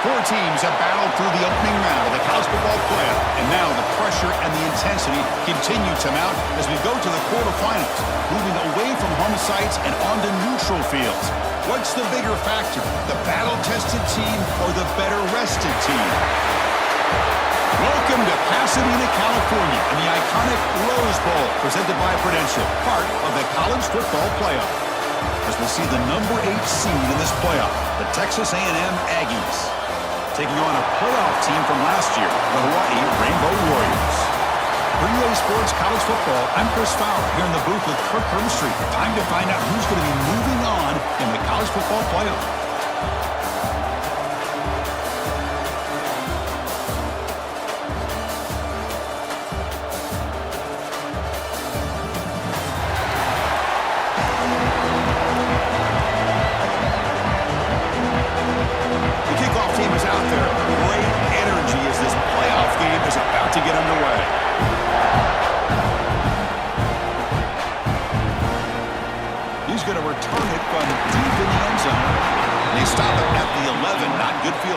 Four teams have battled through the opening round of the college football playoff, and now the pressure and the intensity continue to mount as we go to the quarterfinals, moving away from home sites and onto neutral fields. What's the bigger factor, the battle-tested team or the better-rested team? Welcome to Pasadena, California, and the iconic Rose Bowl, presented by Prudential, part of the college football playoff. As we'll see the number 8 seed in this playoff, the Texas A&M Aggies, taking on a playoff team from last year, the Hawaii Rainbow Warriors. For EA Sports College Football, I'm Chris Fowler, here in the booth with Kirk Herbstreit. Time to find out who's going to be moving on in the college football playoff.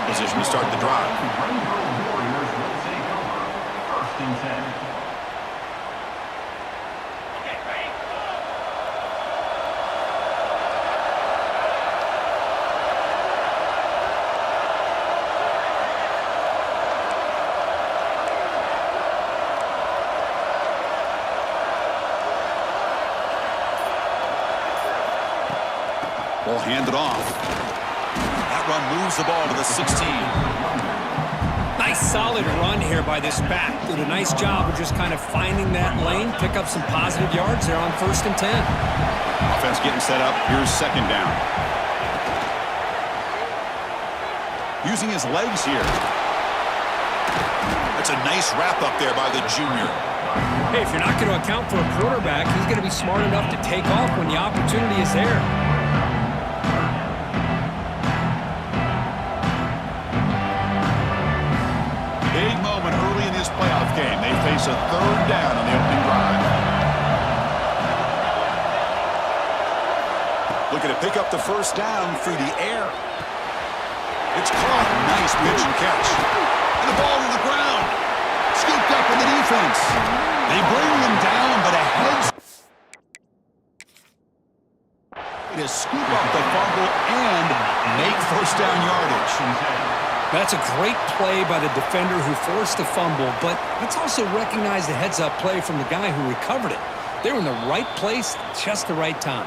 Position to start the drive. Ball handed off. That run moves the ball to the 16. Nice solid run here by this back. Did a nice job of just kind of finding that lane, pick up some positive yards there on 1st and 10. Offense getting set up. Here's 2nd down. Using his legs here. That's a nice wrap up there by the junior. Hey, if you're not going to account for a quarterback, he's going to be smart enough to take off when the opportunity is there. Big moment early in this playoff game. They face a 3rd down on the opening drive. Looking to pick up the 1st down through the air. It's caught. Nice pitch and catch. And the ball to the ground. Scooped up in the defense. They bring him down, but a heads. It is scoop up the fumble and make 1st down yardage. That's a great play by the defender who forced the fumble, but let's also recognize the heads-up play from the guy who recovered it. They were in the right place at just the right time.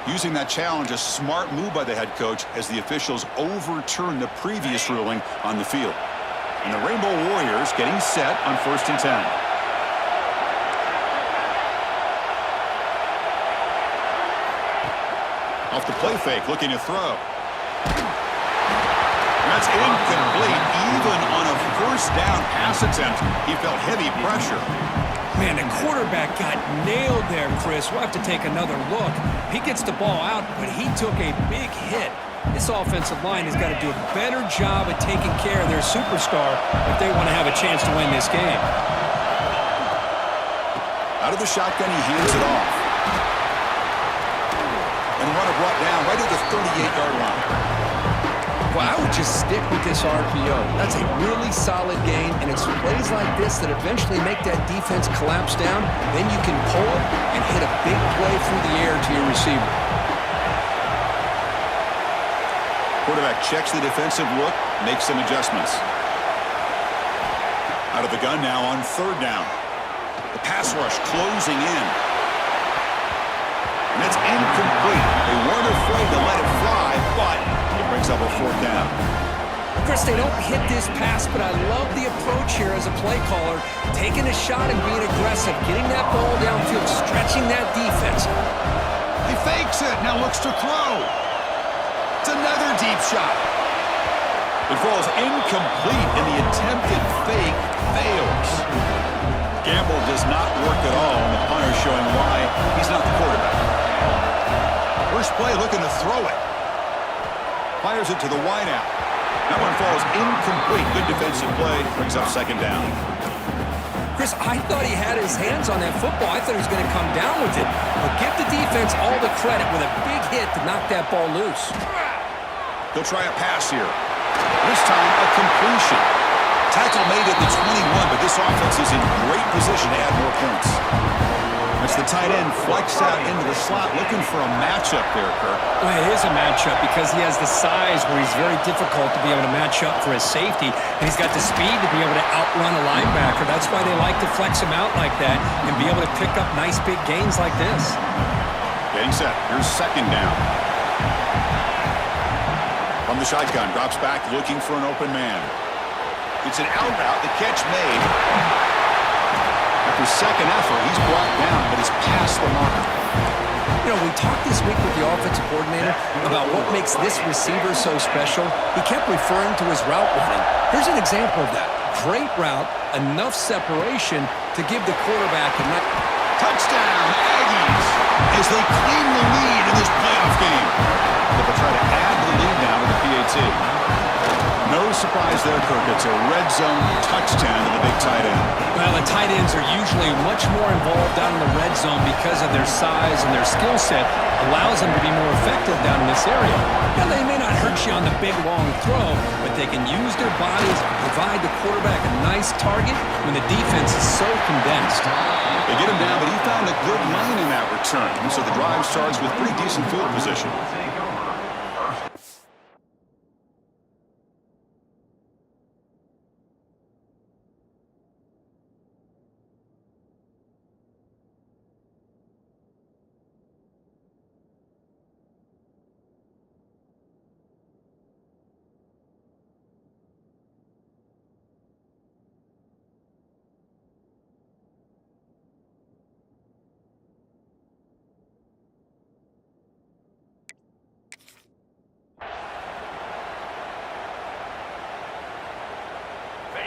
Using that challenge, a smart move by the head coach as the officials overturned the previous ruling on the field. And the Rainbow Warriors getting set on 1st and 10. Off the play fake, looking to throw. That's incomplete. Even on a 1st down pass attempt, he felt heavy pressure. Man, the quarterback got nailed there, Chris. We'll have to take another look. He gets the ball out, but he took a big hit. This offensive line has got to do a better job of taking care of their superstar if they want to have a chance to win this game. Out of the shotgun, he hands it off. And runner brought down right at the 38-yard line. Well, I would just stick with this RPO. That's a really solid game, and it's plays like this that eventually make that defense collapse down. Then you can pull it and hit a big play through the air to your receiver. Quarterback checks the defensive look, makes some adjustments. Out of the gun now on 3rd down. The pass rush closing in. And that's incomplete. They weren't afraid to let it fly, but it brings up a 4th down. Chris, they don't hit this pass, but I love the approach here as a play caller. Taking a shot and being aggressive, getting that ball downfield, stretching that defense. He fakes it, now looks to throw. It's another deep shot. It falls incomplete, and the attempted fake fails. Gamble does not work at all, and the punter showing why he's not the quarterback. First play looking to throw it. Fires it to the wideout. That one falls incomplete. Good defensive play. Brings up 2nd down. Chris, I thought he had his hands on that football. I thought he was going to come down with it. But give the defense all the credit with a big hit to knock that ball loose. He'll try a pass here. This time, a completion. Tackle made at the 21, but this offense is in great position to add more points. That's the tight end flexed out into the slot, looking for a matchup there, Kirk. Well, it is a matchup because he has the size where he's very difficult to be able to match up for his safety, and he's got the speed to be able to outrun a linebacker. That's why they like to flex him out like that and be able to pick up nice big gains like this. Getting set. Here's second down. From the shotgun, drops back looking for an open man. It's an out route, the catch made. After second effort, he's brought down, but he's past the mark. You know, we talked this week with the offensive coordinator about what makes this receiver so special. He kept referring to his route running. Here's an example of that. Great route, enough separation to give the quarterback a nice... Touchdown, Aggies, as they claim the lead in this playoff game. They'll try to add the lead now with the PAT. No surprise there, Kirk. It's a red zone touchdown to the big tight end. Well, the tight ends are usually much more involved down in the red zone because of their size and their skill set allows them to be more effective down in this area. Now, they may not hurt you on the big, long throw, but they can use their bodies to provide the quarterback a nice target when the defense is so condensed. They get him down, but he found a good lane in that return, so the drive starts with pretty decent field position.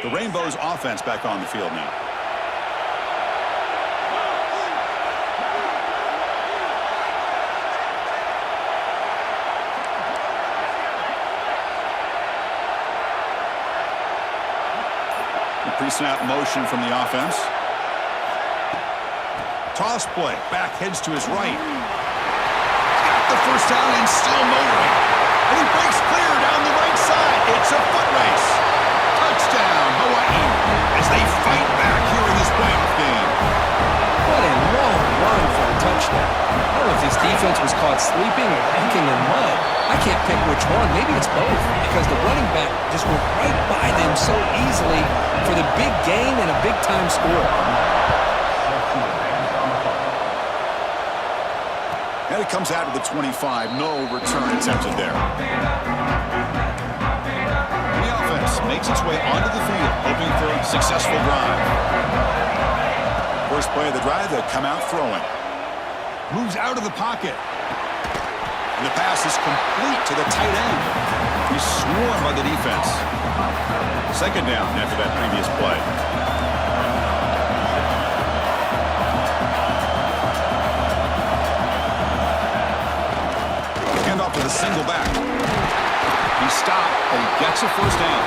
The Rainbows offense back on the field now. A pre-snap motion from the offense. Toss play. Back heads to his right. Got the first down and still motoring. And he breaks clear down the right side. It's a foot race. Touchdown, Hawaii, as they fight back here in this playoff game. What a long run for a touchdown. I don't know if this defense was caught sleeping or walking in mud. I can't pick which one. Maybe it's both because the running back just went right by them so easily for the big gain and a big-time score. And it comes out of the 25. No return attempted there. Makes its way onto the field, hoping for a successful drive. First play of the drive, they'll come out throwing. Moves out of the pocket. And the pass is complete to the tight end. He's swarmed by the defense. Second down after that previous play. Hand off to the single back. He stopped, but he gets a first down.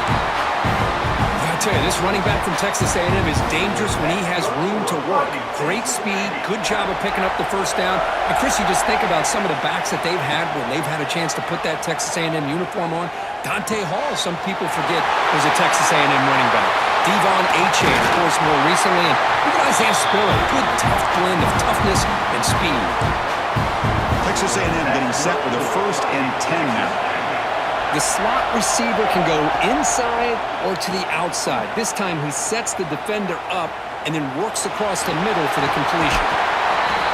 I tell you, this running back from Texas A&M is dangerous when he has room to work. Great speed, good job of picking up the first down. And Chris, you just think about some of the backs that they've had when they've had a chance to put that Texas A&M uniform on. Dante Hall, some people forget, was a Texas A&M running back. Devon Achane, of course, more recently. And even Isaiah Spiller, good tough blend of toughness and speed. Texas A&M getting set with a 1st and 10 now. The slot receiver can go inside or to the outside. This time he sets the defender up and then works across the middle for the completion.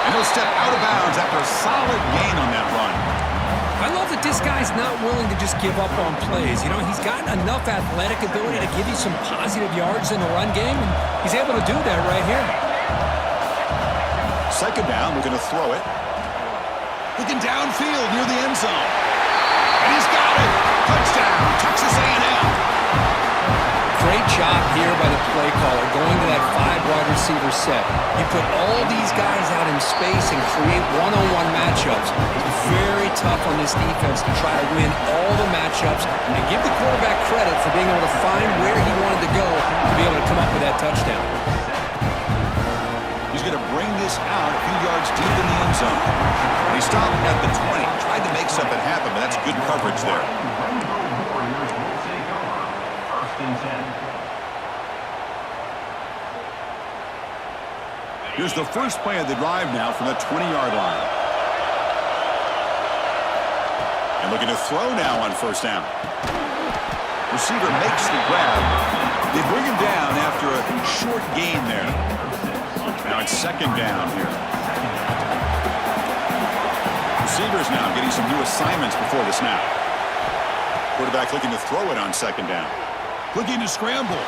And he'll step out of bounds after a solid gain on that run. I love that this guy's not willing to just give up on plays. You know, he's got enough athletic ability to give you some positive yards in the run game, and he's able to do that right here. Second down, we're going to throw it. Looking downfield near the end zone. And he's got it. Touchdown, Texas A&M. Great job here by the play caller going to that 5-wide receiver set. You put all these guys out in space and create one-on-one matchups. It's very tough on this defense to try to win all the matchups and give the quarterback credit for being able to find where he wanted to go to be able to come up with that touchdown. He's going to bring this out a few yards deep in the end zone. He stopped at the 20, tried to make something happen, but that's good coverage there. Here's the first play of the drive now from the 20-yard line. And looking to throw now on first down. Receiver makes the grab. They bring him down after a short gain there. Now it's second down here. Receivers now getting some new assignments before the snap. Quarterback looking to throw it on second down. Looking to scramble.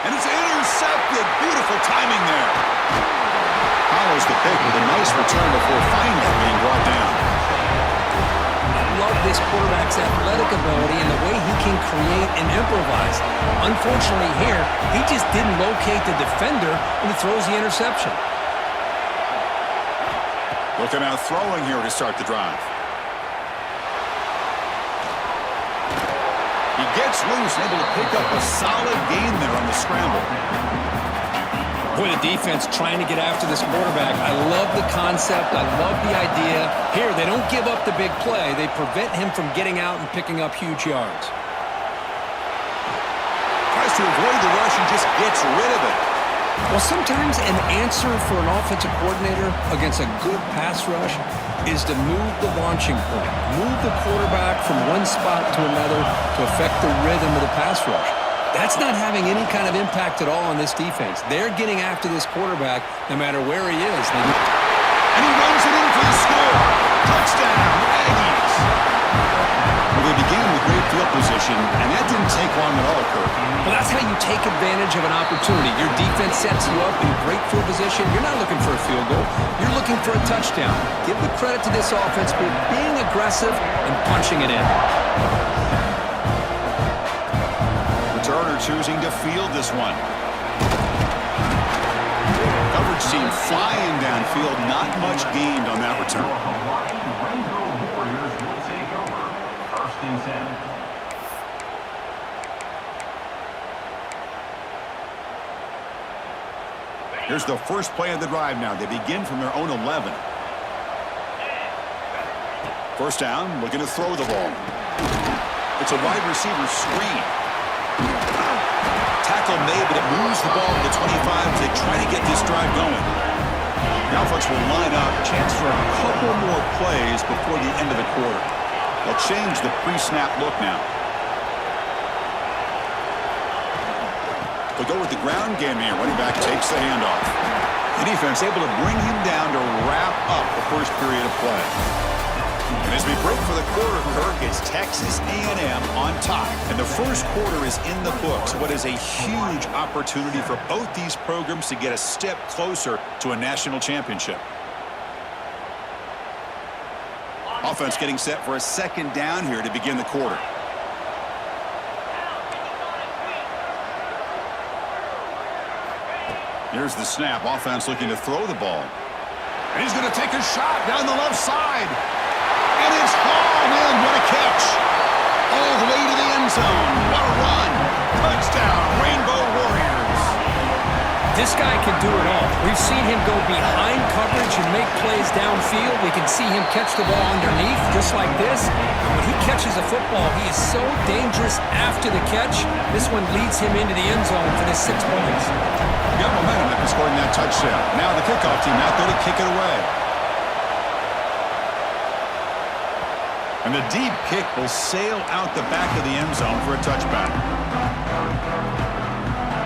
And it's intercepted. Beautiful timing there. Follows the pick with a nice return before finally being brought down. I love this quarterback's athletic ability and the way he can create and improvise. Unfortunately here, he just didn't locate the defender when he throws the interception. Looking out throwing here to start the drive. He gets loose, able to pick up a solid gain there on the scramble. Boy, the defense trying to get after this quarterback. I love the concept. I love the idea. Here, they don't give up the big play. They prevent him from getting out and picking up huge yards. Tries to avoid the rush and just gets rid of it. Well, sometimes an answer for an offensive coordinator against a good pass rush is to move the launching point, move the quarterback from one spot to another to affect the rhythm of the pass rush. That's not having any kind of impact at all on this defense. They're getting after this quarterback no matter where he is. And he runs it in for the score. Touchdown, Aggies. Well, they began with great field position, and that didn't take long at all, Kirk. Well, that's how you take advantage of an opportunity. Your defense sets you up in great field position. You're not looking for a field goal. You're looking for a touchdown. Give the credit to this offense for being aggressive and punching it in. Turner choosing to field this one. Coverage team flying downfield. Not much gained on that return. Here's the first play of the drive now. They begin from their own 11. First down, looking to throw the ball. It's a wide receiver screen. Tackle made, but it moves the ball to the 25 as they try to get this drive going. Now folks will line up. Chance for a couple more plays before the end of the quarter. They'll change the pre-snap look now. They'll go with the ground game here. Running back takes the handoff. The defense able to bring him down to wrap up the first period of play. And as we break for the quarter, Kirk, is Texas A&M on top. And the first quarter is in the books. What is a huge opportunity for both these programs to get a step closer to a national championship. Offense getting set for a second down here to begin the quarter. Here's the snap. Offense looking to throw the ball. And he's going to take a shot down the left side. And it's hauled in. What a catch. All the way to the end zone. What a run. Touchdown, Rainbow Warriors. This guy can do it all. We've seen him go behind coverage and make plays downfield. We can see him catch the ball underneath, just like this. And when he catches a football, he is so dangerous after the catch. This one leads him into the end zone for the 6 points. Got momentum after scoring that touchdown. Now the kickoff team out there to kick it away. And the deep kick will sail out the back of the end zone for a touchback.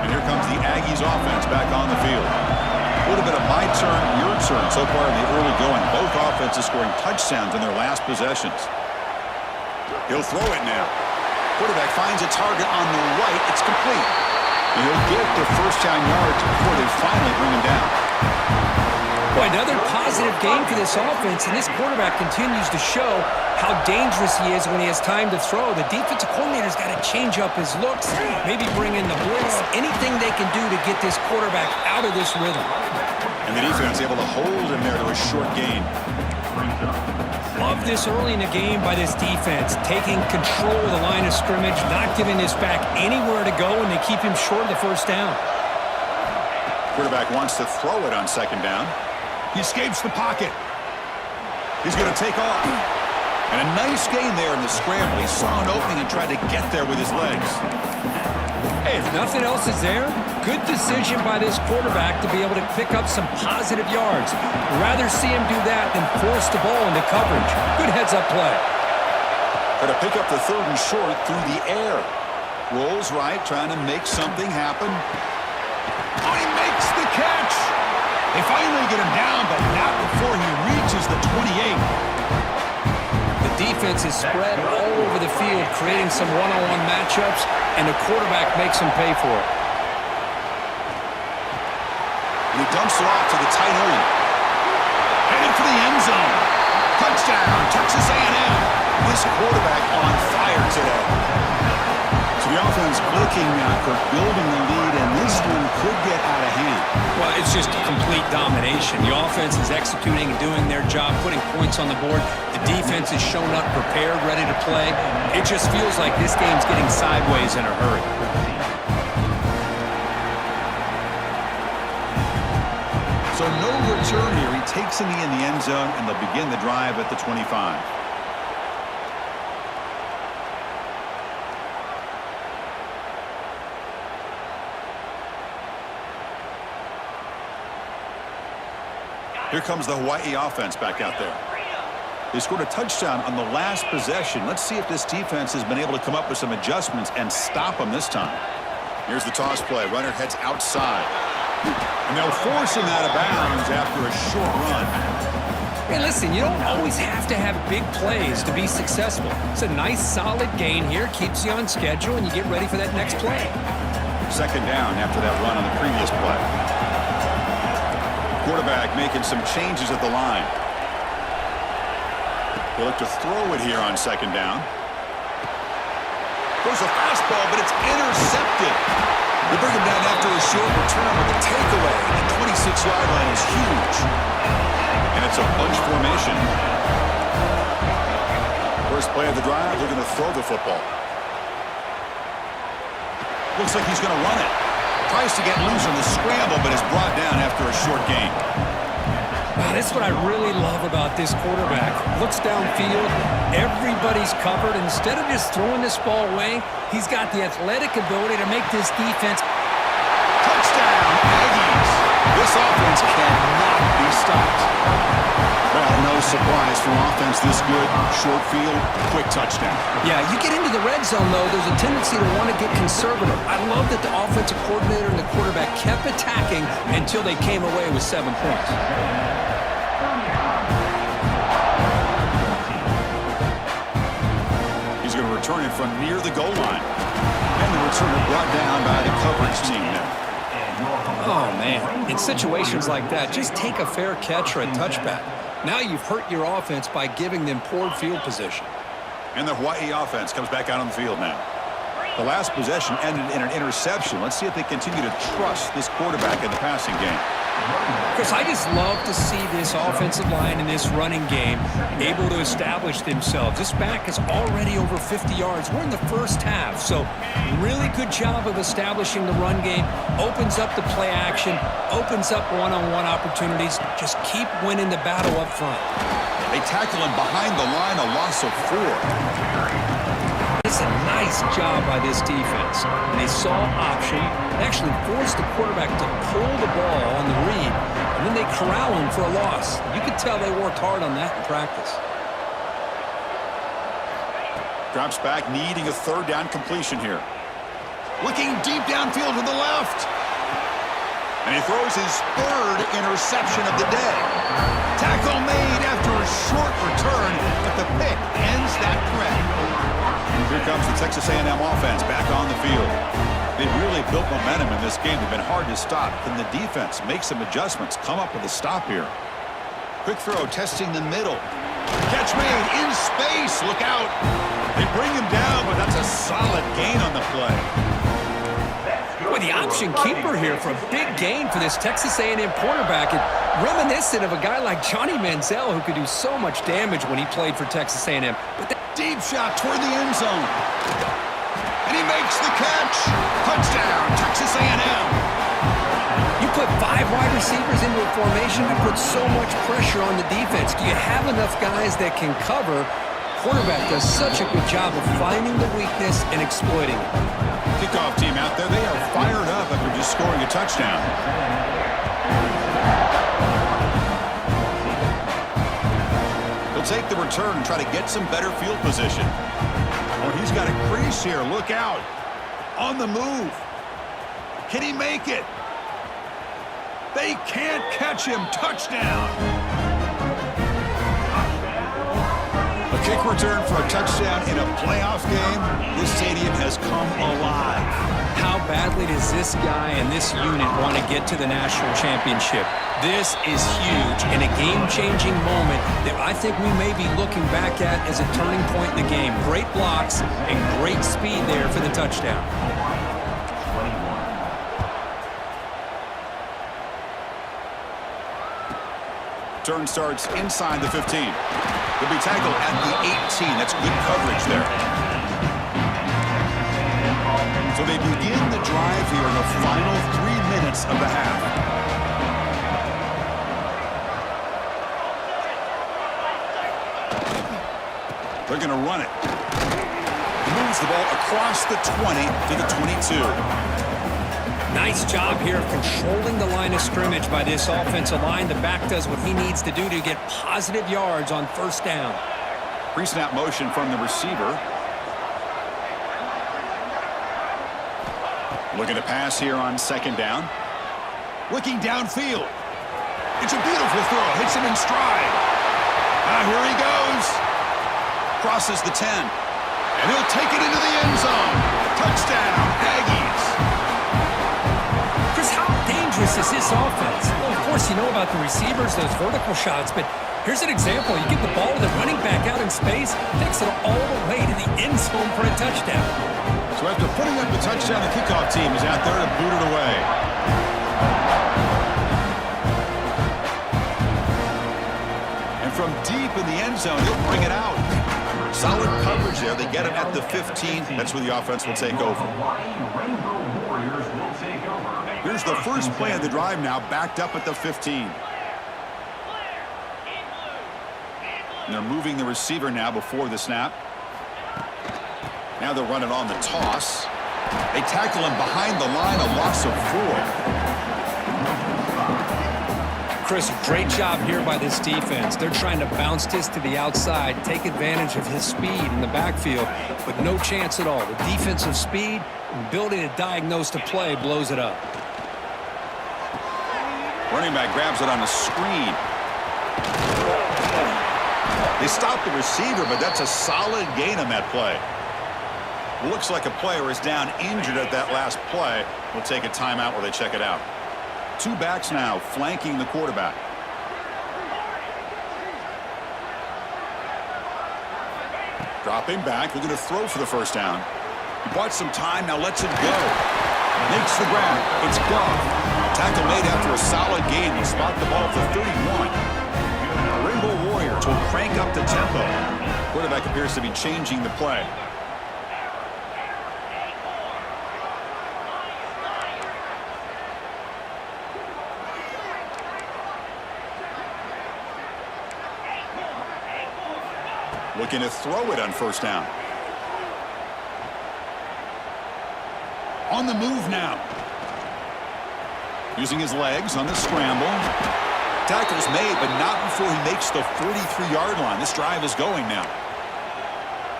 And here comes the Aggies offense back on the field. A little bit of my turn, your turn so far in the early going. Both offenses scoring touchdowns in their last possessions. He'll throw it now. Quarterback finds a target on the right. It's complete. And he'll get the first down yards before they finally bring him down. Boy, another positive game for this offense, and this quarterback continues to show how dangerous he is when he has time to throw. The defensive coordinator's got to change up his looks, maybe bring in the blitz, anything they can do to get this quarterback out of this rhythm. And the defense able to hold him there to a short gain. Love this early in the game by this defense, taking control of the line of scrimmage, not giving this back anywhere to go, and they keep him short of the first down. Quarterback wants to throw it on second down. He escapes the pocket. He's going to take off. And a nice gain there in the scramble. He saw an opening and tried to get there with his legs. Hey, if nothing else is there, good decision by this quarterback to be able to pick up some positive yards. Rather see him do that than force the ball into coverage. Good heads-up play. Got to pick up the 3rd and short through the air. Rolls right, trying to make something happen. Oh, he makes the catch. They finally get him down, but not before he reaches the 28. The defense is spread all over the field, creating some one-on-one matchups, and the quarterback makes him pay for it. And he dumps it off to the tight end. Headed for the end zone. Touchdown, Texas A&M. This quarterback on fire today. So the offense looking for building the lead, and this one could get out of hand. Well, it's just complete domination. The offense is executing and doing their job, putting points on the board. The defense is shown up, prepared, ready to play. It just feels like this game's getting sideways in a hurry. So no return here. He takes it in the end zone, and they'll begin the drive at the 25. Here comes the Hawaii offense back out there. They scored a touchdown on the last possession. Let's see if this defense has been able to come up with some adjustments and stop them this time. Here's the toss play. Runner heads outside. And they'll force him out of bounds after a short run. Hey, listen, you don't always have to have big plays to be successful. It's a nice, solid gain here. Keeps you on schedule, and you get ready for that next play. 2nd down after that run on the previous play. Quarterback making some changes at the line. They look to throw it here on 2nd down. Throws a fastball, but it's intercepted. They bring him down after a short return with a takeaway. The 26-yard line is huge. And it's a bunch formation. First play of the drive, they're going to throw the football. Looks like he's going to run it. Tries to get loose on the scramble, but is brought down after a short gain. Wow, that's what I really love about this quarterback. Looks downfield, everybody's covered. Instead of just throwing this ball away, he's got the athletic ability to make this defense. Touchdown, Aggies! This offense cannot be stopped. Well, no surprise from offense this good. Short field, quick touchdown. Yeah, you get into the red zone, though, there's a tendency to want to get conservative. I love that the offensive coordinator and the quarterback kept attacking until they came away with 7 points. He's going to return it from near the goal line. And the returner brought down by the coverage team there. Oh, man. In situations like that, just take a fair catch or a touchback. Now you've hurt your offense by giving them poor field position. And the Hawaii offense comes back out on the field now. The last possession ended in an interception. Let's see if they continue to trust this quarterback in the passing game. Chris, I just love to see this offensive line in this running game able to establish themselves. This back is already over 50 yards. We're in the first half, so really good job of establishing the run game. Opens up the play action, opens up one-on-one opportunities. Just keep winning the battle up front. They tackle him behind the line, a loss of 4. It's a nice job by this defense. And they saw option. They actually forced the quarterback to pull the ball on the read, and then they corral him for a loss. You could tell they worked hard on that in practice. Drops back, needing a 3rd down completion here. Looking deep downfield to the left. And he throws his 3rd interception of the day. Tackle made after a short return, but the pick ends that threat. Here comes the Texas A&M offense back on the field. They've really built momentum in this game. They've been hard to stop. Can the defense make some adjustments, come up with a stop here? Quick throw, testing the middle. Catch made in space. Look out. They bring him down, but that's a solid gain on the play. Boy, the option keeper here for a big gain for this Texas A&M quarterback. And reminiscent of a guy like Johnny Manziel, who could do so much damage when he played for Texas A&M. But that deep shot toward the end zone. And he makes the catch. Touchdown, Texas A&M. You put 5 wide receivers into a formation, you put so much pressure on the defense. Do you have enough guys that can cover? Quarterback does such a good job of finding the weakness and exploiting it. Kickoff team out there, they are fired up after just scoring a touchdown. He'll take the return and try to get some better field position. Oh, he's got a crease here. Look out. On the move. Can he make it? They can't catch him. Touchdown. A kick return for a touchdown in a playoff game. This stadium has come alive. How badly does this guy and this unit want to get to the national championship? This is huge and a game-changing moment that I think we may be looking back at as a turning point in the game. Great blocks and great speed there for the touchdown. Turn starts inside the 15. He'll be tackled at the 18. That's good coverage there. So they begin the drive here in the final 3 minutes of the half. They're going to run it. He moves the ball across the 20 to the 22. Nice job here of controlling the line of scrimmage by this offensive line. The back does what he needs to do to get positive yards on first down. Pre-snap motion from the receiver. Looking to pass here on second down. Looking downfield. It's a beautiful throw. Hits him in stride. Here he goes. Crosses the 10. And he'll take it into the end zone. Touchdown, Aggies. Is this offense? Well, of course, you know about the receivers, those vertical shots, but here's an example. You give the ball to the running back out in space, takes it all the way to the end zone for a touchdown. So after putting up the touchdown, the kickoff team is out there to boot it away. And from deep in the end zone, he'll bring it out. Solid coverage there. They get him at the 15. That's where the offense will take over. Here's the first play of the drive now, backed up at the 15. And they're moving the receiver now before the snap. Now they'll run it on the toss. They tackle him behind the line, a loss of 4. Chris, great job here by this defense. They're trying to bounce this to the outside, take advantage of his speed in the backfield, but no chance at all. The defensive speed and ability to diagnose the play blows it up. Running back grabs it on the screen. They stop the receiver, but that's a solid gain on that play. Looks like a player is down injured at that last play. We'll take a timeout while they check it out. Two backs now flanking the quarterback. Dropping back, looking to throw for the first down. He bought some time, now lets it go. Makes the grab. It's Goff. Tackle made after a solid gain. Will spot the ball for 31. The Rainbow Warriors will crank up the tempo. Quarterback appears to be changing the play. Looking to throw it on first down. On the move now. Using his legs on the scramble. Tackle's made, but not before he makes the 43-yard line. This drive is going now.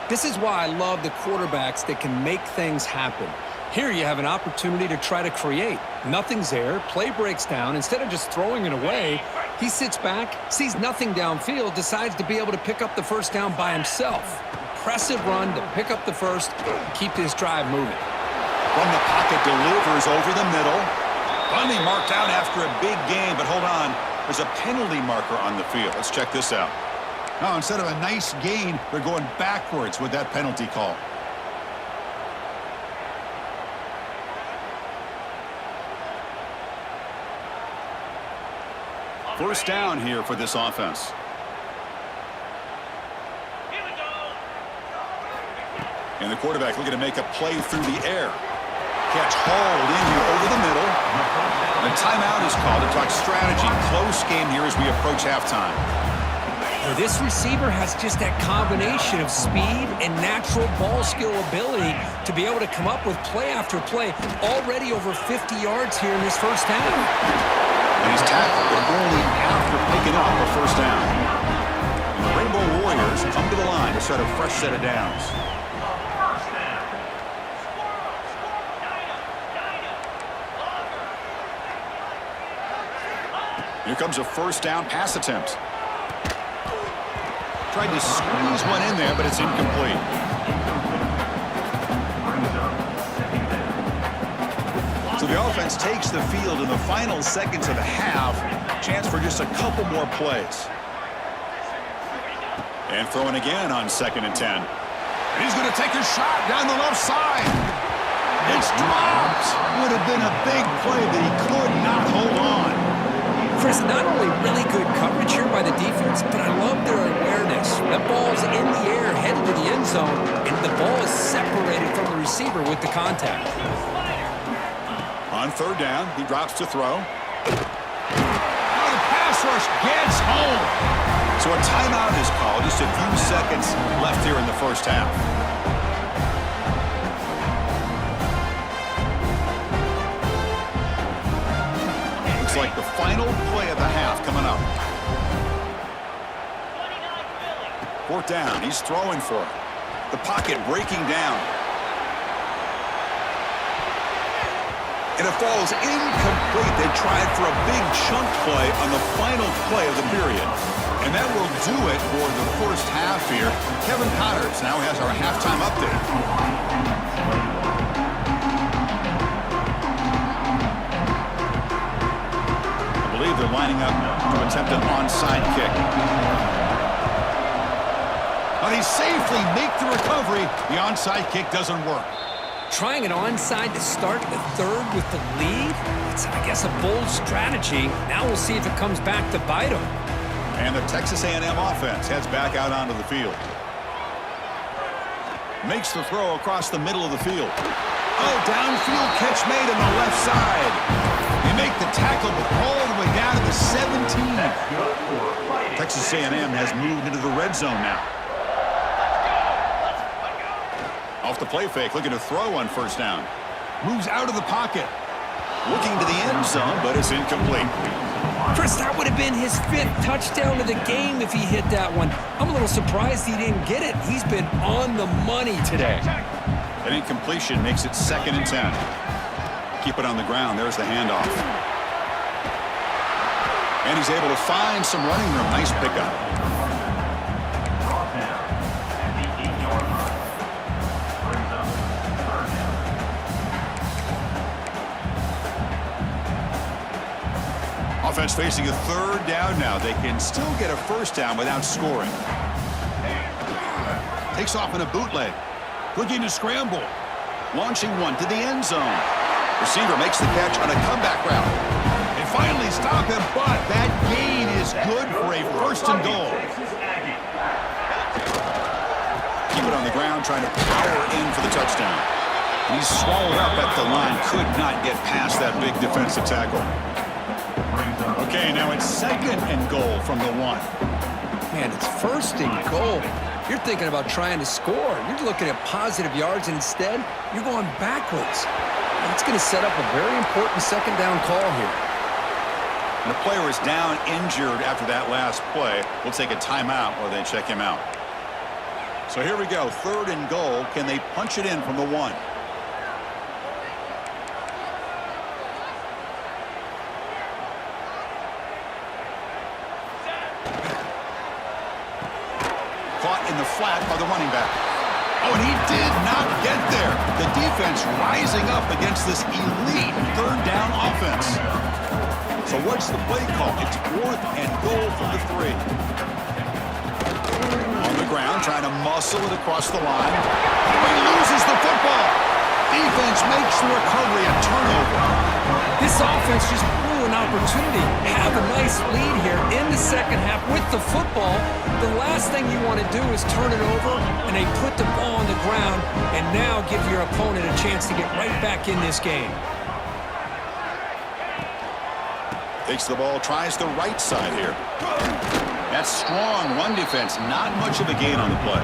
This is why I love the quarterbacks that can make things happen. Here you have an opportunity to try to create. Nothing's there. Play breaks down. Instead of just throwing it away, he sits back, sees nothing downfield, decides to be able to pick up the first down by himself. Impressive run to pick up the first, keep this drive moving. From the pocket, delivers over the middle. Finally marked out after a big gain, but hold on. There's a penalty marker on the field. Let's check this out. Now, instead of a nice gain, they're going backwards with that penalty call. First down here for this offense. And the quarterback looking to make a play through the air. Catch hauled in here over the middle. And a timeout is called to talk strategy. Close game here as we approach halftime. Well, this receiver has just that combination of speed and natural ball skill ability to be able to come up with play after play, already over 50 yards here in this first half. And he's tackled, but only after picking up a first down. And the Rainbow Warriors come to the line to start a fresh set of downs. Here comes a first down pass attempt. Tried to squeeze one in there, but it's incomplete. So the offense takes the field in the final seconds of the half. Chance for just a couple more plays. And throwing again on 2nd and 10. And he's going to take a shot down the left side. It's dropped. Would have been a big play, but he could not hold on. Chris, not only really good coverage here by the defense, but I love their awareness. The ball's in the air, headed to the end zone, and the ball is separated from the receiver with the contact. On 3rd down, he drops to throw. Oh, the pass rush gets home. So a timeout is called. Just a few seconds left here in the first half. Like the final play of the half coming up. 4th down. He's throwing for it. The pocket breaking down. And it falls incomplete. They tried for a big chunk play on the final play of the period. And that will do it for the first half here. Kevin Cotters now has our halftime update. They're lining up to attempt an onside kick. But he safely makes the recovery. The onside kick doesn't work. Trying an onside to start the 3rd with the lead? It's, I guess, a bold strategy. Now we'll see if it comes back to bite him. And the Texas A&M offense heads back out onto the field. Makes the throw across the middle of the field. Oh, downfield catch made on the left side. They make the tackle, but all the way down to the 17. Texas A&M has moved into the red zone now. Off the play fake, looking to throw on 1st down. Moves out of the pocket. Looking to the end zone, but it's incomplete. Chris, that would have been his 5th touchdown of the game if he hit that one. I'm a little surprised he didn't get it. He's been on the money today. An incompletion makes it 2nd and 10. Keep it on the ground. There's the handoff. And he's able to find some running room. Nice pickup. Offense facing a 3rd down now. They can still get a first down without scoring. Takes off in a bootleg. Looking to scramble. Launching one to the end zone. Receiver makes the catch on a comeback route. They finally stop him, but that gain is good for a 1st and goal. Keep it on the ground, trying to power in for the touchdown. He's swallowed up at the line. Could not get past that big defensive tackle. Okay, now it's 2nd and goal from the 1. Man, it's 1st and goal. You're thinking about trying to score. You're looking at positive yards, and instead, you're going backwards. It's going to set up a very important 2nd down call here. And the player is down injured after that last play. We'll take a timeout while they check him out. So here we go, 3rd and goal. Can they punch it in from the 1? Caught in the flat by the running back. Oh, and he did not get there. The defense rising up against this elite 3rd down offense. So what's the play call? It's 4th and goal from the 3. On the ground, trying to muscle it across the line. Oh, he loses the football. Defense makes the recovery, a turnover. This offense just blew an opportunity. Have a nice lead here in the 2nd half with the football. The last thing you want to do is turn it over, and they put the ball on the ground, and now give your opponent a chance to get right back in this game. Takes the ball, tries the right side here. That strong run defense, not much of a gain on the play.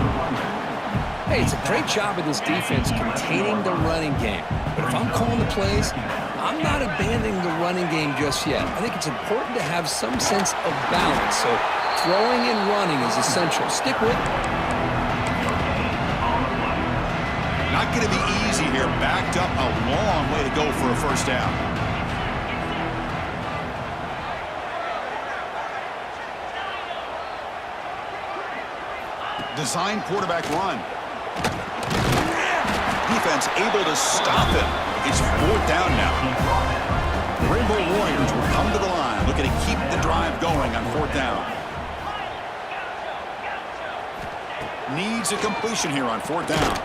Hey, it's a great job of this defense containing the running game. But if I'm calling the plays, I'm not abandoning the running game just yet. I think it's important to have some sense of balance. So throwing and running is essential. Stick with it. Not going to be easy here. Backed up a long way to go for a first down. Design quarterback run. Defense able to stop him. It's fourth down now. The Rainbow Warriors will come to the line, looking to keep the drive going on fourth down. Needs a completion here on fourth down.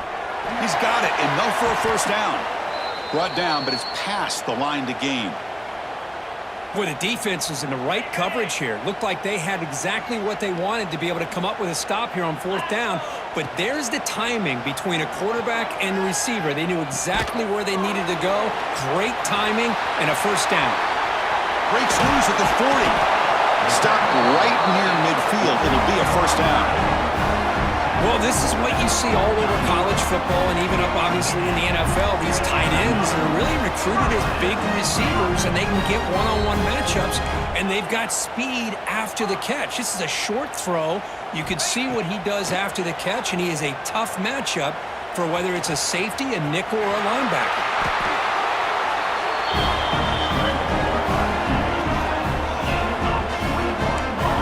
He's got it. Enough for a first down. Brought down, but it's past the line to gain. Boy, the defense was in the right coverage here. Looked like they had exactly what they wanted to be able to come up with a stop here on fourth down. But there's the timing between a quarterback and a receiver. They knew exactly where they needed to go. Great timing and a first down. Breaks loose at the 40. Stopped right near midfield. It'll be a first down. Well, this is what you see all over college football and even up, obviously, in the NFL. These tight ends are really recruited as big receivers, and they can get one-on-one matchups, and they've got speed after the catch. This is a short throw. You can see what he does after the catch, and he is a tough matchup for whether it's a safety, a nickel, or a linebacker.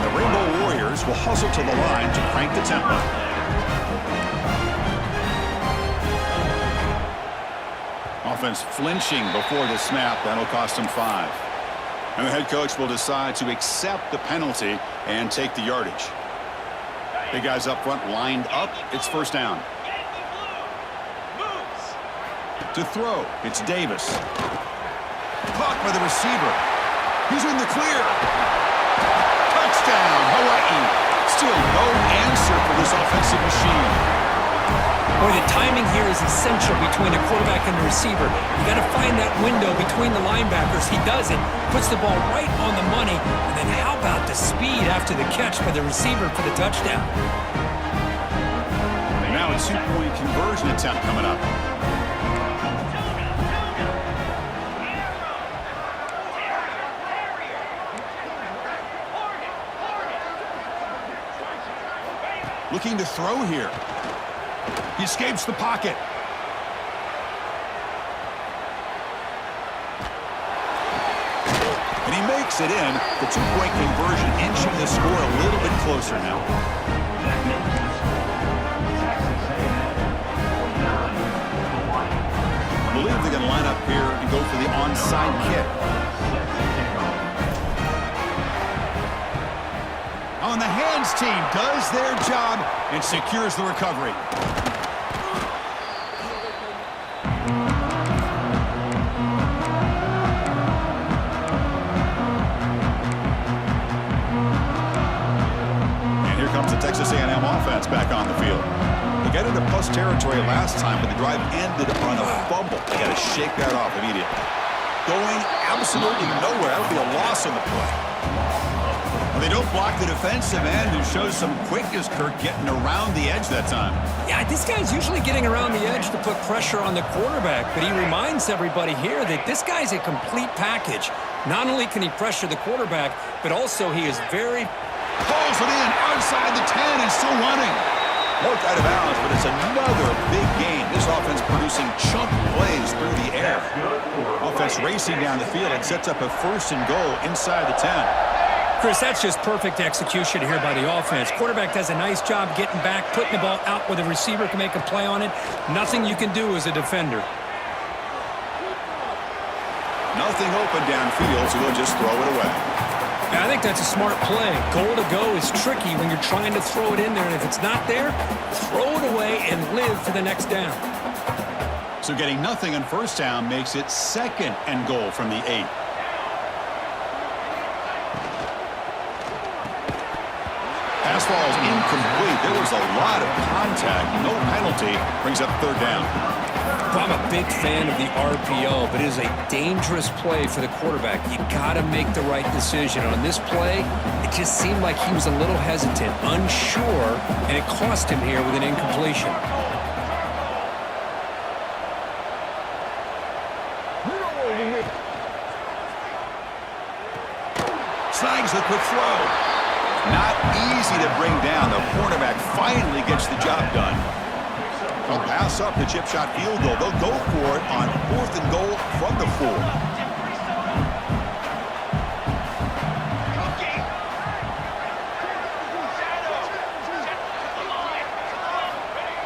The Rainbow Warriors will hustle to the line to crank the tempo. Offense flinching before the snap. That'll cost him 5. And the head coach will decide to accept the penalty and take the yardage. The guys up front lined up. It's first down. To throw, it's Davis. Caught by the receiver. He's in the clear. Touchdown, Hawaii. Still no answer for this offensive machine. Boy, the timing here is essential between a quarterback and the receiver. You got to find that window between the linebackers. He does it, puts the ball right on the money, and then how about the speed after the catch by the receiver for the touchdown? And now a two-point conversion attempt coming up. Looking to throw here. He escapes the pocket. And he makes it in. The two-point conversion inching the score a little bit closer now. I believe they're going to line up here and go for the onside kick. On the hands team does their job and secures the recovery. And here comes the Texas A&M offense back on the field. They got into plus territory last time, but the drive ended on a fumble. They got to shake that off immediately. Going absolutely nowhere. That'll be a loss on the play. They don't block the defensive end, who shows some quickness, Kirk, getting around the edge that time. Yeah, this guy's usually getting around the edge to put pressure on the quarterback, but he reminds everybody here that this guy's a complete package. Not only can he pressure the quarterback, but also he is very... Pulls it in outside the 10 and still running. Worked out of bounds, but it's another big game. This offense producing chunk plays through the air. Offense racing down the field and sets up a first and goal inside the 10. Chris, that's just perfect execution here by the offense. Quarterback does a nice job getting back, putting the ball out where the receiver can make a play on it. Nothing you can do as a defender. Nothing open downfield, so they'll just throw it away. Yeah, I think that's a smart play. Goal to go is tricky when you're trying to throw it in there, and if it's not there, throw it away and live for the next down. So getting nothing on first down makes it second and goal from the 8. Pass ball is incomplete. There was a lot of contact. No penalty. Brings up third down. Well, I'm a big fan of the RPO, but it is a dangerous play for the quarterback. You got to make the right decision. On this play, it just seemed like he was a little hesitant, unsure, and it cost him here with an incompletion. Snags the quick throw. Not easy to bring down. The cornerback finally gets the job done. They'll pass up the chip shot field goal. They'll go for it on 4th and goal from the 4.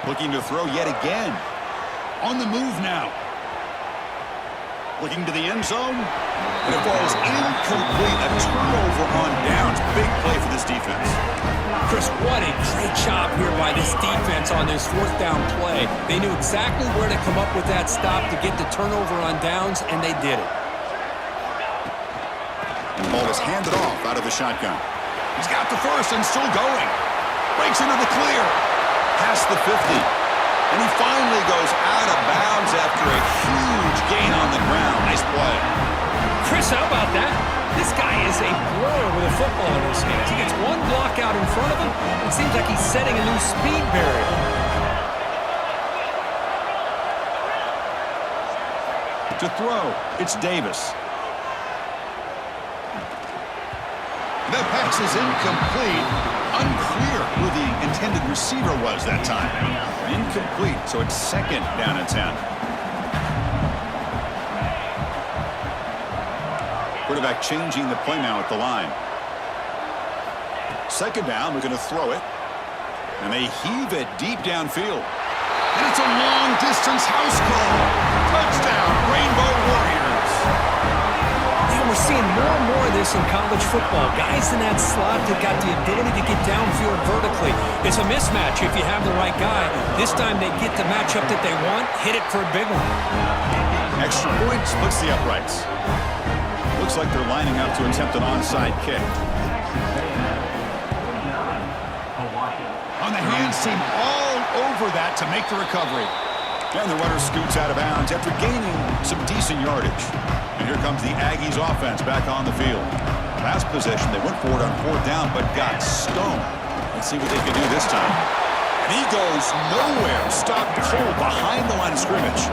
Looking to throw yet again. On the move now. Looking to the end zone. And it falls incomplete. A turnover on downs. Big play for this defense. Chris, what a great job here by this defense on this 4th down play. They knew exactly where to come up with that stop to get the turnover on downs, and they did it. And the ball is handed off out of the shotgun. He's got the first and still going. Breaks into the clear. Past the 50. And he finally goes out of bounds after a huge gain on the ground. Nice play. Chris, how about that? This guy is a blur with a football in his hands. He gets one block out in front of him. It seems like he's setting a new speed barrier. To throw, it's Davis. The pass is incomplete. Unclear who the intended receiver was that time. Incomplete, so it's 2nd down and 10. Quarterback changing the play now at the line. 2nd down, we're going to throw it. And they heave it deep downfield. And it's a long-distance house call. Touchdown, Rainbow Warriors. Yeah, we're seeing more and more of this in college football. Guys in that slot that got the ability to get downfield vertically. It's a mismatch if you have the right guy. This time they get the matchup that they want, hit it for a big one. Extra point splits the uprights. Looks like they're lining up to attempt an onside kick. On the hands team all over that to make the recovery. And the runner scoots out of bounds after gaining some decent yardage. And here comes the Aggies offense back on the field. Last possession, they went for it on 4th down, but got stoned. Let's see what they can do this time. And he goes nowhere. Stopped cold behind the line of scrimmage.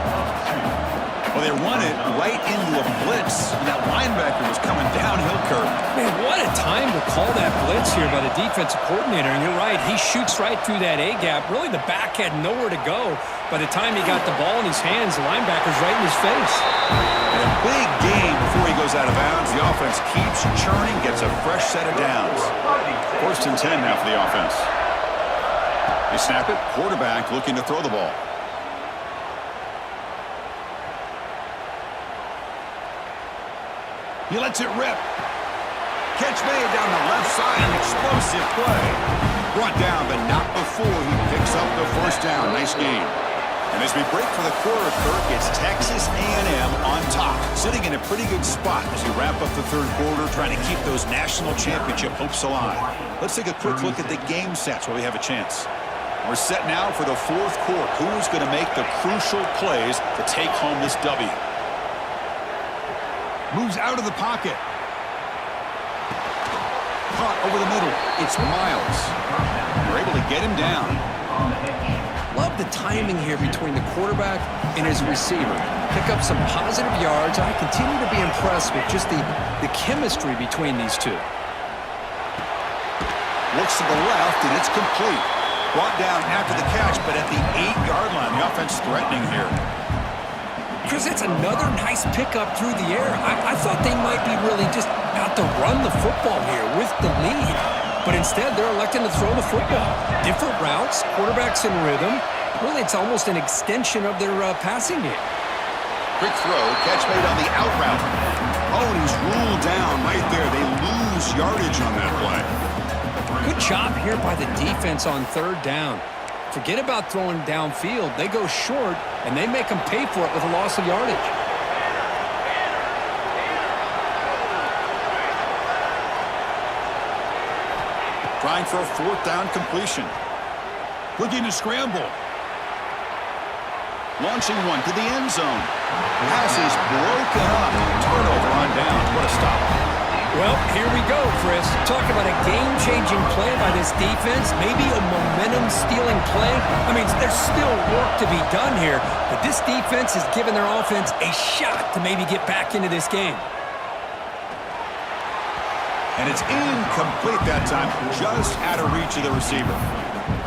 Well, they run it right into a blitz, and that linebacker was coming downhill curve. Man, what a time to call that blitz here by the defensive coordinator. And you're right, he shoots right through that A-gap. Really, the back had nowhere to go. By the time he got the ball in his hands, the linebacker's right in his face. And a big gain before he goes out of bounds. The offense keeps churning, gets a fresh set of downs. 1st and 10 now for the offense. They snap it. Quarterback looking to throw the ball. He lets it rip. Catch made down the left side. An explosive play. Brought down, but not before he picks up the 1st down. Nice game. And as we break for the quarter, Kirk, it's Texas A&M on top. Sitting in a pretty good spot as we wrap up the 3rd quarter, trying to keep those national championship hopes alive. Let's take a quick look at the game sets while we have a chance. We're set now for the 4th quarter. Who's going to make the crucial plays to take home this W? Moves out of the pocket. Caught over the middle. It's Miles. They're able to get him down. Love the timing here between the quarterback and his receiver. Pick up some positive yards. I continue to be impressed with just the chemistry between these two. Looks to the left, and it's complete. Brought down after the catch, but at the 8-yard line. The offense threatening here. Chris, that's another nice pickup through the air. I thought they might be really just out to run the football here with the lead. But instead, they're electing to throw the football. Different routes, quarterbacks in rhythm. Really, it's almost an extension of their passing game. Quick throw, catch made on the out route. Oh, and he's ruled down right there. They lose yardage on that play. Good job here by the defense on 3rd down. Forget about throwing downfield. They go short, and they make them pay for it with a loss of yardage. Trying for a 4th down completion. Looking to scramble. Launching one to the end zone. Pass is broken up. Turnover on down. What a stop. Well, here we go, Chris. Talk about a game-changing play by this defense. Maybe a momentum-stealing play. I mean, there's still work to be done here, but this defense has given their offense a shot to maybe get back into this game. And it's incomplete that time, just out of reach of the receiver.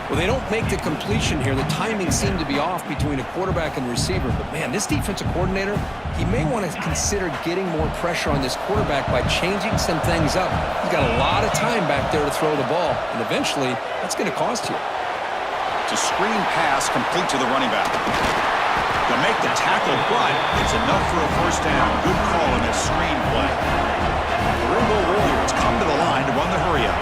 Well, they don't make the completion here. The timing seemed to be off between a quarterback and receiver. But, man, this defensive coordinator, he may want to consider getting more pressure on this quarterback by changing some things up. He's got a lot of time back there to throw the ball, and eventually that's going to cost you. To screen pass complete to the running back. To make the tackle, but it's enough for a first down. Good call on this screen play. The Rainbow Warriors come to the line to run the hurry-up.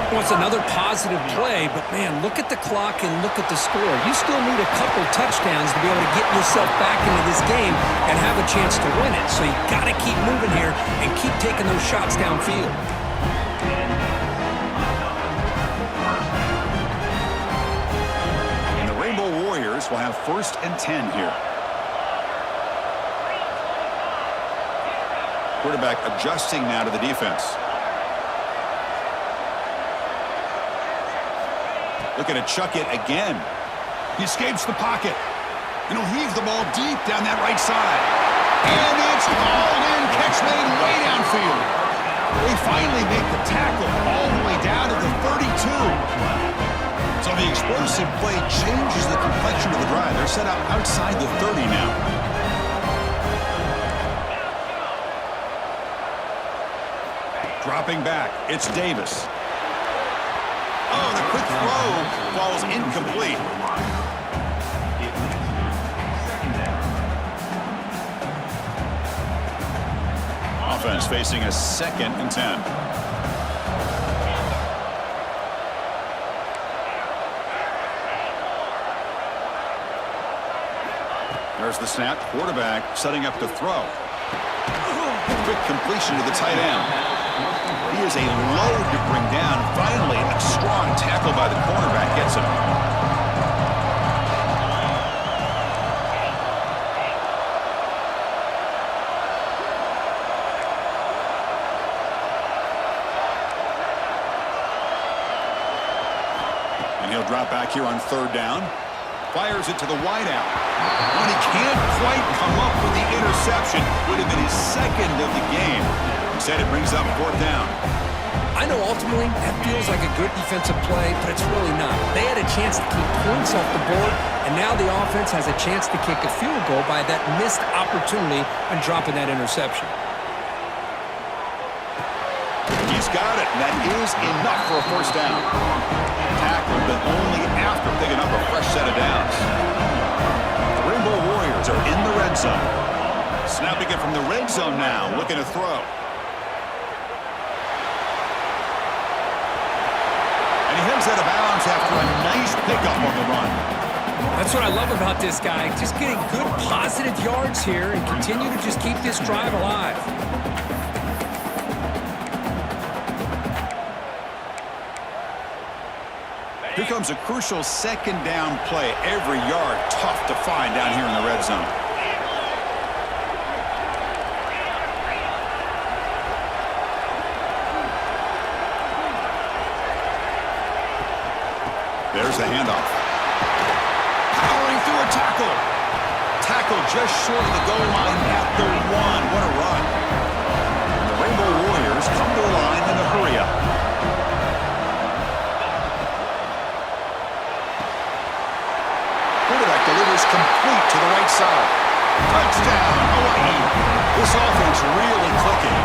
Well, it's another positive play, but, man, look at the clock and look at the score. You still need a couple touchdowns to be able to get yourself back into this game and have a chance to win it. So you got to keep moving here and keep taking those shots downfield. And the Rainbow Warriors will have 1st and 10 here. Quarterback adjusting now to the defense. Looking to chuck it again. He escapes the pocket. And he'll heave the ball deep down that right side. And it's hauled in. Catch made way downfield. They finally make the tackle all the way down to the 32. So the explosive play changes the complexion of the drive. They're set up outside the 30 now. Dropping back, it's Davis. Oh, the quick throw falls incomplete. Offense facing a 2nd and 10. There's the snap. Quarterback setting up to throw. Quick completion to the tight end. He is a load to bring down. Finally, a strong tackle by the cornerback gets him. And he'll drop back here on 3rd down. Fires it to the wideout. When he can't quite come up with the interception, would have been his 2nd of the game. Instead, it brings up 4th down. I know ultimately that feels like a good defensive play, but it's really not. They had a chance to keep points off the board, and now the offense has a chance to kick a field goal by that missed opportunity and dropping that interception. He's got it, and that is enough for a 1st down. Tackled, but only after picking up a fresh set of downs. The Rainbow Warriors are in the red zone. Snapping it from the red zone now, looking to throw. And he heads out of bounds after a nice pickup on the run. That's what I love about this guy. Just getting good positive yards here and continue to just keep this drive alive. Here comes a crucial 2nd down play. Every yard tough to find down here in the red zone. There's the handoff. Powering through a tackle. Tackle just short of the goal line at the 1. What a run. And the Rainbow Warriors come to the line in a hurry-up. Quarterback delivers complete to the right side. Touchdown, Hawaii. This offense really clicking.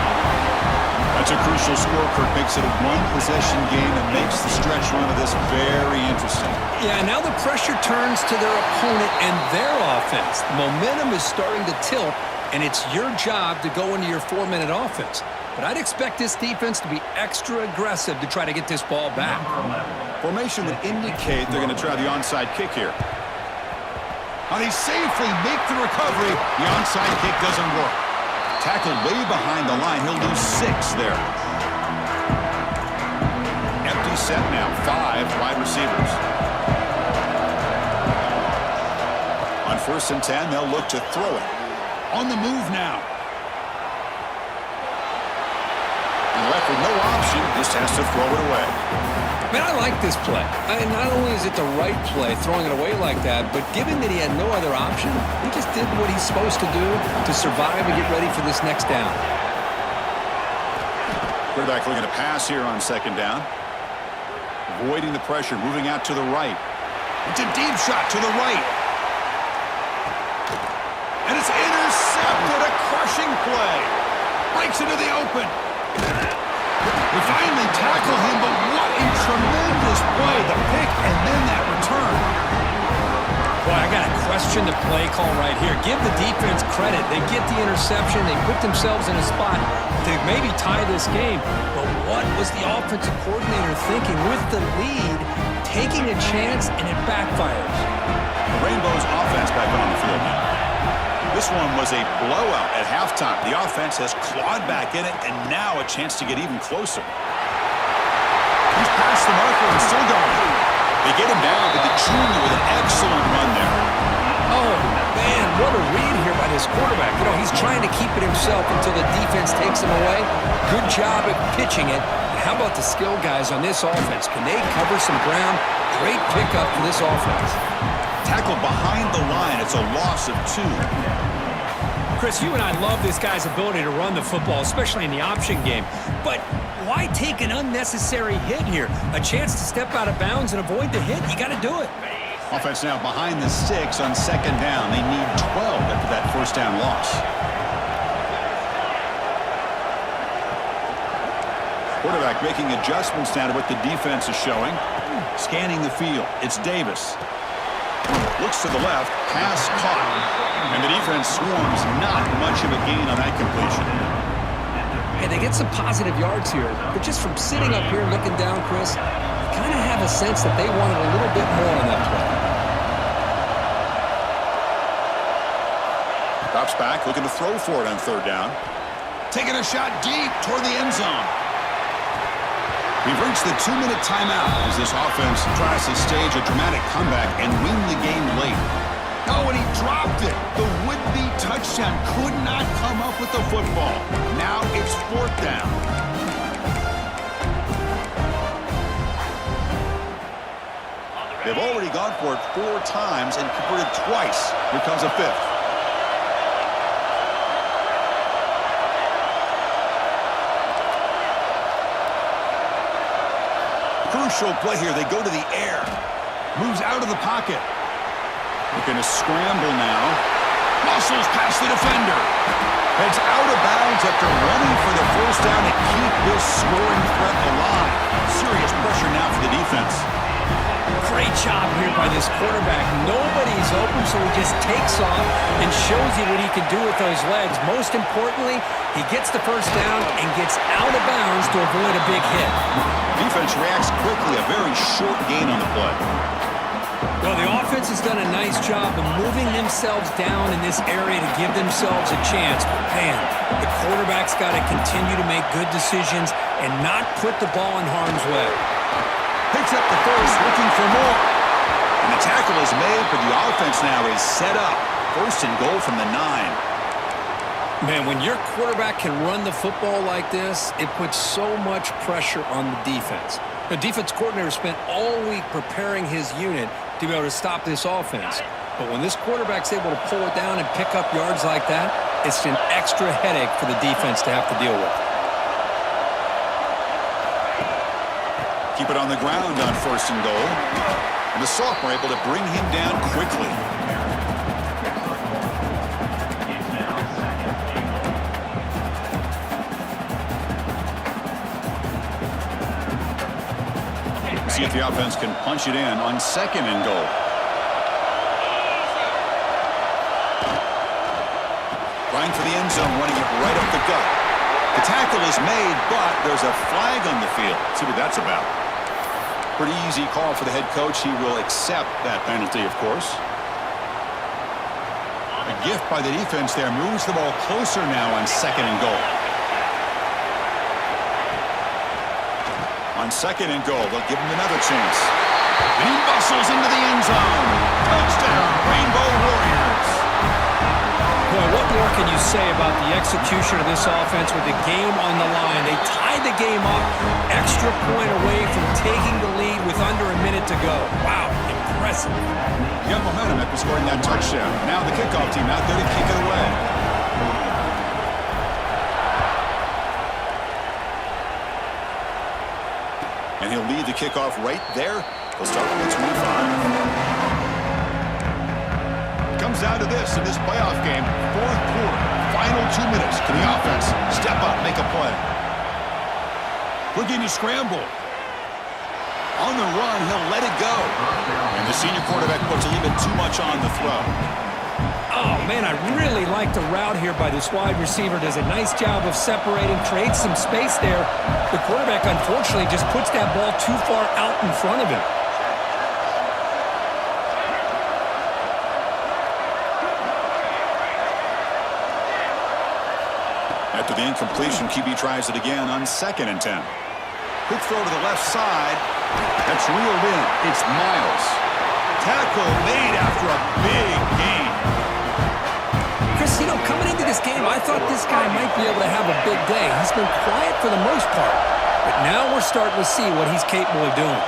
That's a crucial score. Kirk makes it a 1-possession game and makes the stretch run of this very interesting. Yeah, now the pressure turns to their opponent and their offense. The momentum is starting to tilt, and it's your job to go into your 4-minute offense. But I'd expect this defense to be extra aggressive to try to get this ball back. Formation would indicate they're going to try the onside kick here. And they safely make the recovery. The onside kick doesn't work. Tackled way behind the line. He'll lose 6 there. Empty set now. 5 wide receivers. On first and 10. They'll look to throw it. On the move now. And left with no option, just has to throw it away. Man, I like this play. Not only is it the right play, throwing it away like that, but given that he had no other option, he just did what he's supposed to do to survive and get ready for this next down. Quarterback looking to pass here on second down. Avoiding the pressure, moving out to the right. It's a deep shot to the right. And it's intercepted, a crushing play. Breaks into the open. They finally tackle him, but what a tremendous play. The pick and then that return. Boy, I got to question the play call right here. Give the defense credit. They get the interception. They put themselves in a spot to maybe tie this game. But what was the offensive coordinator thinking with the lead, taking a chance, and it backfires? The Rainbows offense back on the field now. This one was a blowout at halftime. The offense has clawed back in it, and now a chance to get even closer. He's past the marker and still going. They get him down, but the junior with an excellent run there. Oh, man, what a read here by this quarterback. You know, he's trying to keep it himself until the defense takes him away. Good job at pitching it. And how about the skill guys on this offense? Can they cover some ground? Great pickup for this offense. Tackled behind the line. It's a loss of 2. Chris, you and I love this guy's ability to run the football, especially in the option game. But why take an unnecessary hit here? A chance to step out of bounds and avoid the hit? You got to do it. Offense now behind the 6 on second down. They need 12 after that first down loss. Quarterback making adjustments now to what the defense is showing. Scanning the field. It's Davis. Looks to the left. Pass caught. And the defense swarms. Not much of a gain on that completion. Hey, they get some positive yards here. But just from sitting up here looking down, Chris, you kind of have a sense that they wanted a little bit more on that play. Drops back, looking to throw for it on third down. Taking a shot deep toward the end zone. We've reached the 2-minute timeout as this offense tries to stage a dramatic comeback and win the game late. Oh, and he dropped it. The would-be touchdown could not come up with the football. Now it's fourth down. They've already gone for it 4 times and converted twice. Here comes a 5th. Crucial play here. They go to the air. Moves out of the pocket. Looking to scramble now. Muscles past the defender. Heads out of bounds after running for the first down to keep this scoring threat alive. Serious pressure now for the defense. Great job here by this quarterback. Nobody's open, so he just takes off and shows you what he can do with those legs. Most importantly, he gets the first down and gets out of bounds to avoid a big hit. Defense reacts quickly. A very short gain on the play. Well, the offense has done a nice job of moving themselves down in this area to give themselves a chance. But, man, the quarterback's got to continue to make good decisions and not put the ball in harm's way. Picks up the first, looking for more. And the tackle is made, but the offense now is set up. First and goal from the 9. Man, when your quarterback can run the football like this, it puts so much pressure on the defense. The defense coordinator spent all week preparing his unit to be able to stop this offense. But when this quarterback's able to pull it down and pick up yards like that, it's an extra headache for the defense to have to deal with. Keep it on the ground on first and goal. And the sophomore able to bring him down quickly. See if the offense can punch it in on second and goal. Trying for the end zone, running it right up the gut. The tackle is made, but there's a flag on the field. Let's see what that's about. Pretty easy call for the head coach. He will accept that penalty, of course. A gift by the defense there moves the ball closer now on second and goal. On second and goal, they'll give him another chance. And he muscles into the end zone. Touchdown, Rainbow Warriors. Boy, what more can you say about the execution of this offense with the game on the line? They tied the game up, extra point away from taking the lead with under a minute to go. Wow, impressive. You got momentum after scoring that touchdown. Now the kickoff team out there to kick it away. And he'll lead the kickoff right there. They'll start with 25. Comes down to this in this playoff game. Fourth quarter, final 2 minutes. Can the offense step up, make a play? Looking to scramble. On the run, he'll let it go. And the senior quarterback puts a little bit too much on the throw. Oh, man, I really like the route here by this wide receiver. Does a nice job of separating, creates some space there. The quarterback, unfortunately, just puts that ball too far out in front of him. After the incompletion, QB tries it again on 2nd and 10. Quick throw to the left side. That's reeled in. It's Miles. Tackle made after a big gain. Chris, you know, coming into this game, I thought this guy might be able to have a big day. He's been quiet for the most part. But now we're starting to see what he's capable of doing.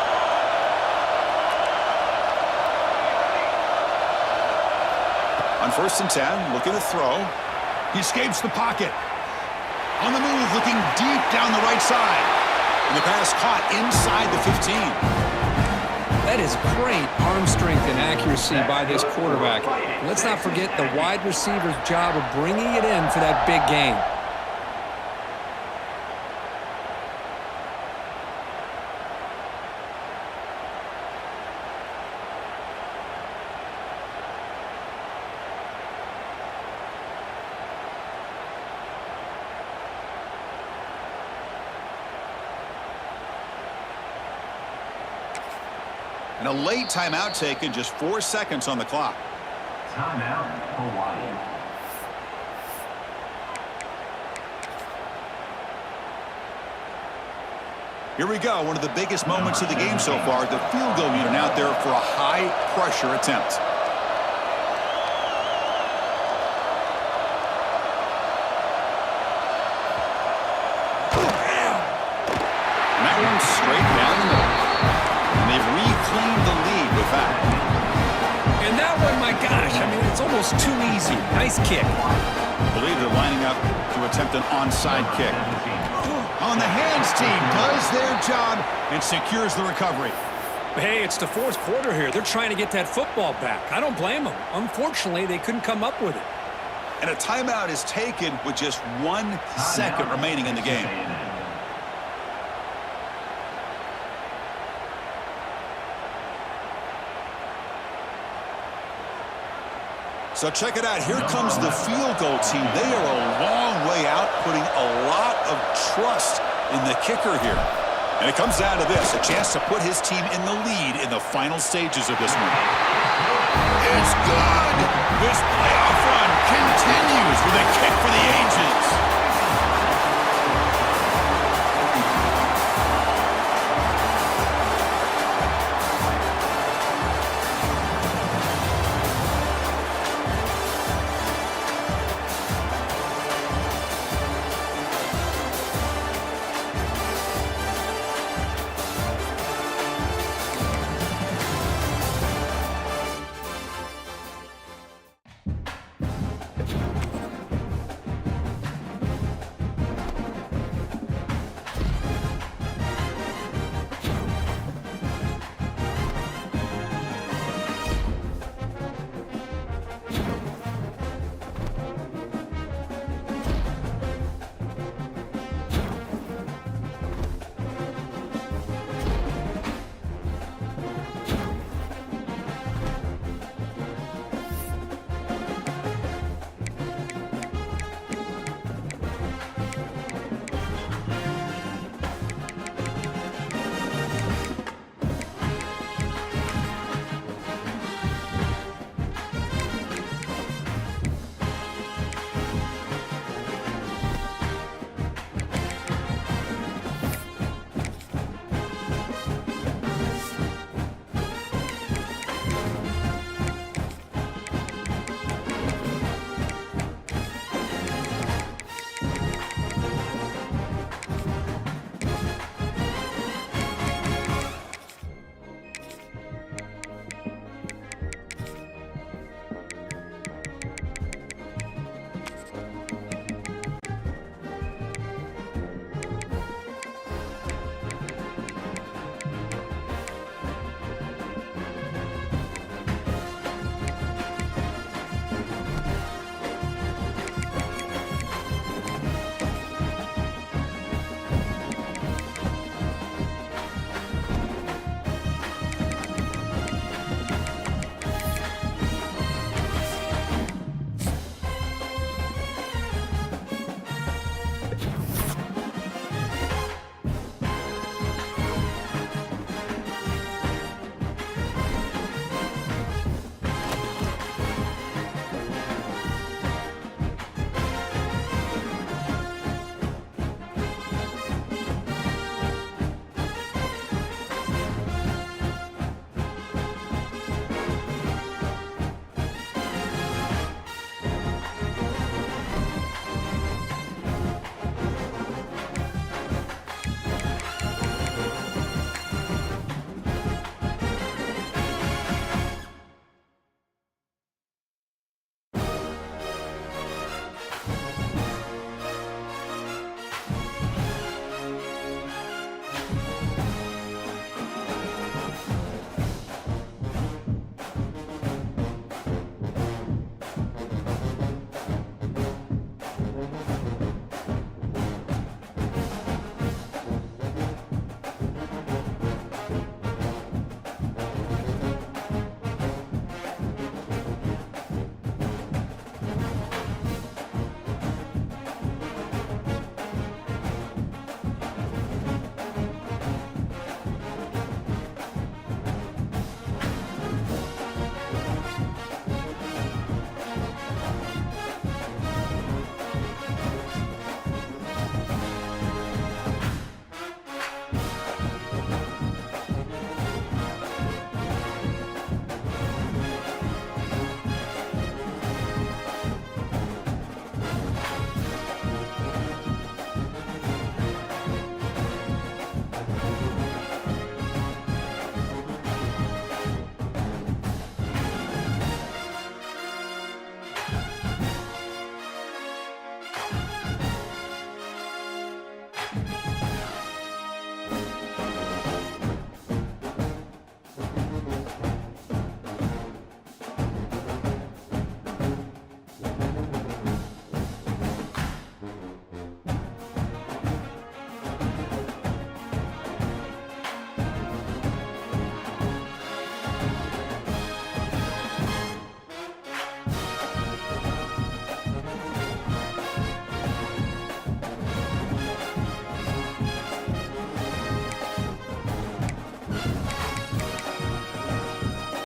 On 1st and 10, looking to throw. He escapes the pocket. On the move, looking deep down the right side. And the pass caught inside the 15. That is great arm strength and accuracy by this quarterback. Let's not forget the wide receiver's job of bringing it in for that big gain. And a late timeout taken, just 4 seconds on the clock. Timeout, Hawaii. Here we go, one of the biggest moments of the game so far. The field goal unit out there for a high-pressure attempt. And that one's straight down the middle. And they've reclaimed the lead with that. And that one, my gosh, I mean, it's almost too easy. Nice kick. I believe they're lining up to attempt an onside kick. On the hands team does their job and secures the recovery. Hey, it's the 4th quarter here. They're trying to get that football back. I don't blame them. Unfortunately, they couldn't come up with it. And a timeout is taken with just 1 second remaining in the game. So check it out. Here comes the field goal team. They are a long way out, putting a lot of trust in the kicker here. And it comes down to this, a chance to put his team in the lead in the final stages of this one. It's good. This playoff run continues with a kick for the ages.